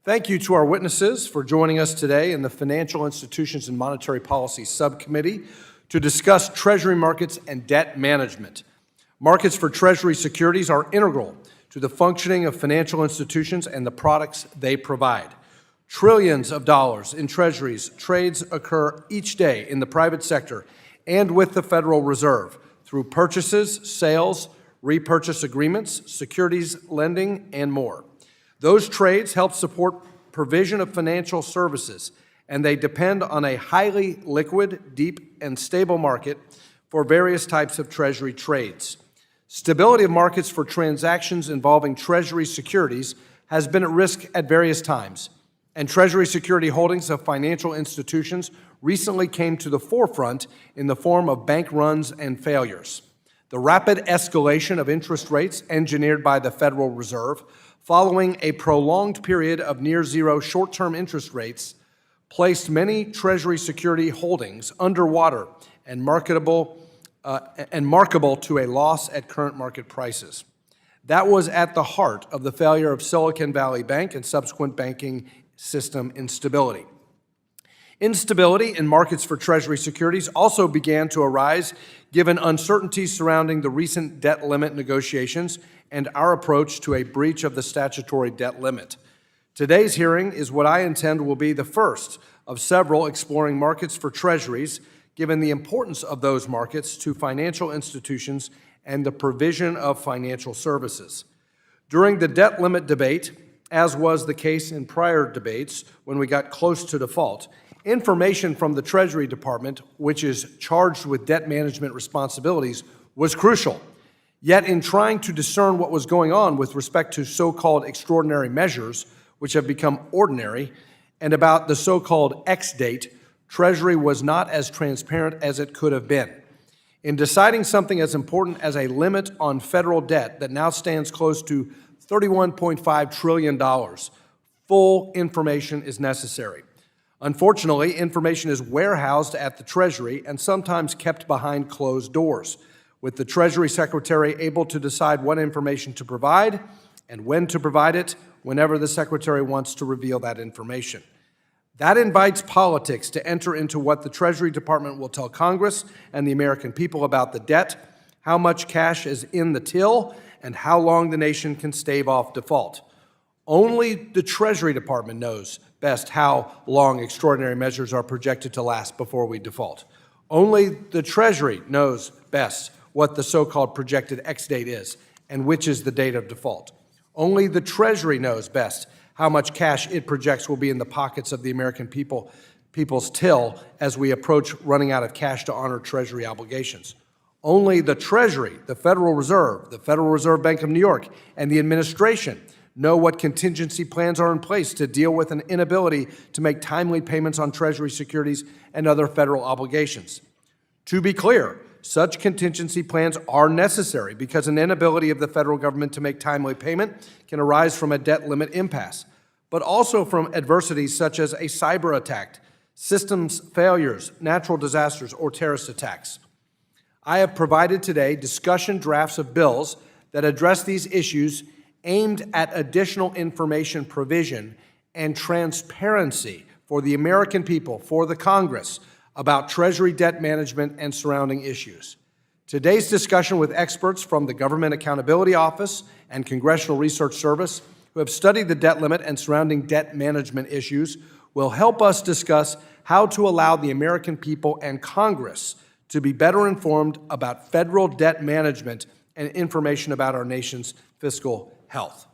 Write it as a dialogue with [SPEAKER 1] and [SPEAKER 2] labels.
[SPEAKER 1] Thank you to our witnesses for joining us today in the Financial Institutions and Monetary Policy Subcommittee to discuss Treasury markets and debt management. Markets for Treasury securities are integral to the functioning of financial institutions and the products they provide. Trillions of dollars in Treasuries trades occur each day in the private sector and with the Federal Reserve through purchases, sales, repurchase agreements, securities lending, and more. Those trades help support provision of financial services, and they depend on a highly liquid, deep, and stable market for various types of Treasury trades. Stability of markets for transactions involving Treasury securities has been at risk at various times, and Treasury security holdings of financial institutions recently came to the forefront in the form of bank runs and failures. The rapid escalation of interest rates engineered by the Federal Reserve following a prolonged period of near-zero short-term interest rates placed many Treasury security holdings underwater and marketable to a loss at current market prices. That was at the heart of the failure of Silicon Valley Bank and subsequent banking system instability. Instability in markets for Treasury securities also began to arise given uncertainties surrounding the recent debt limit negotiations and our approach to a breach of the statutory debt limit. Today's hearing is what I intend will be the first of several exploring markets for Treasuries, given the importance of those markets to financial institutions and the provision of financial services. During the debt limit debate, as was the case in prior debates when we got close to default, information from the Treasury Department, which is charged with debt management responsibilities, was crucial. Yet in trying to discern what was going on with respect to so-called extraordinary measures, which have become ordinary, and about the so-called X date, Treasury was not as transparent as it could have been. In deciding something as important as a limit on federal debt that now stands close to $31.5 trillion, full information is necessary. Unfortunately, information is warehoused at the Treasury and sometimes kept behind closed doors, with the Treasury Secretary able to decide what information to provide and when to provide it whenever the Secretary wants to reveal that information. That invites politics to enter into what the Treasury Department will tell Congress and the American people about the debt, how much cash is in the till, and how long the nation can stave off default. Only the Treasury Department knows best how long extraordinary measures are projected to last before we default. Only the Treasury knows best what the so-called projected X date is and which is the date of default. Only the Treasury knows best how much cash it projects will be in the pockets of the American people's till as we approach running out of cash to honor Treasury obligations. Only the Treasury, the Federal Reserve Bank of New York, and the administration know what contingency plans are in place to deal with an inability to make timely payments on Treasury securities and other federal obligations. To be clear, such contingency plans are necessary because an inability of the federal government to make timely payment can arise from a debt limit impasse, but also from adversities such as a cyber attack, systems failures, natural disasters, or terrorist attacks. I have provided today discussion drafts of bills that address these issues aimed at additional information provision and transparency for the American people, for the Congress, about Treasury debt management and surrounding issues. Today's discussion with experts from the Government Accountability Office and Congressional Research Service who have studied the debt limit and surrounding debt management issues will help us discuss how to allow the American people and Congress to be better informed about federal debt management and information about our nation's fiscal health.